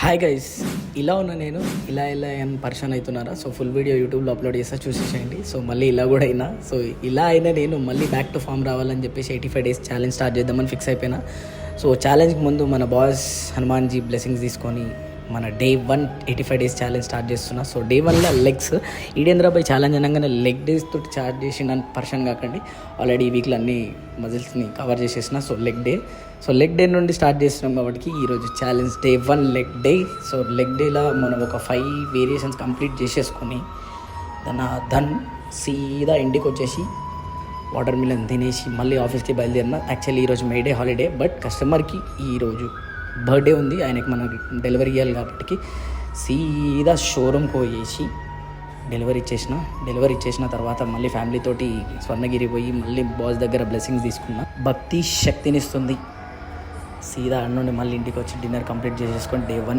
Hi guys, ఇలా ఉన్న నేను ఇలా అని పర్సన్ అవుతున్నారా? సో ఫుల్ వీడియో యూట్యూబ్లో అప్లోడ్ చేస్తా, చూసేసేయండి. సో మళ్ళీ ఇలా కూడా అయినా, సో ఇలా అయినా నేను మళ్ళీ బ్యాక్ టు ఫామ్ రావాలని చెప్పేసి 85 days ఛాలెంజ్ స్టార్ట్ చేద్దామని ఫిక్స్ అయిపోయినా. సో ఛాలెంజ్కి ముందు మన బాస్ హనుమాన్జీ బ్లెస్సింగ్స్ తీసుకొని మన డే 1 85 days ఛాలెంజ్ స్టార్ట్ చేస్తున్నా. సో డే 1లో లెగ్స్, ఈడేంద్రబాయ్ ఛాలెంజ్ అనగానే లెగ్ డేస్ తోటి స్టార్ట్ చేసిన పర్సన్ కాకండి. ఆల్రెడీ ఈ వీక్లో అన్ని మజిల్స్ని కవర్ చేసేసిన. సో లెగ్ డే నుండి స్టార్ట్ చేస్తున్నాం కాబట్టి ఈరోజు challenge day 1 leg day. So leg డేలో మనం ఒక 5 వేరియేషన్స్ కంప్లీట్ చేసేసుకొని దాన్ని సీదా ఇంటికి వచ్చేసి వాటర్ మిలన్ తినేసి మళ్ళీ ఆఫీస్కి బయలుదేరిన. యాక్చువల్లీ ఈరోజు మేడే హాలిడే, బట్ కస్టమర్కి ఈరోజు బర్త్డే ఉంది, ఆయనకి మనం డెలివరీ ఇవ్వాలి కాబట్టి సీదా షోరూమ్కి పోయేసి డెలివరీ ఇచ్చేసిన తర్వాత మళ్ళీ ఫ్యామిలీతోటి స్వర్ణగిరి పోయి మళ్ళీ బాస్ దగ్గర బ్లెస్సింగ్స్ తీసుకున్నా. భక్తి శక్తినిస్తుంది. సీదా అన్నుండి మళ్ళీ ఇంటికి వచ్చి డిన్నర్ కంప్లీట్ చేసేసుకొని డే 1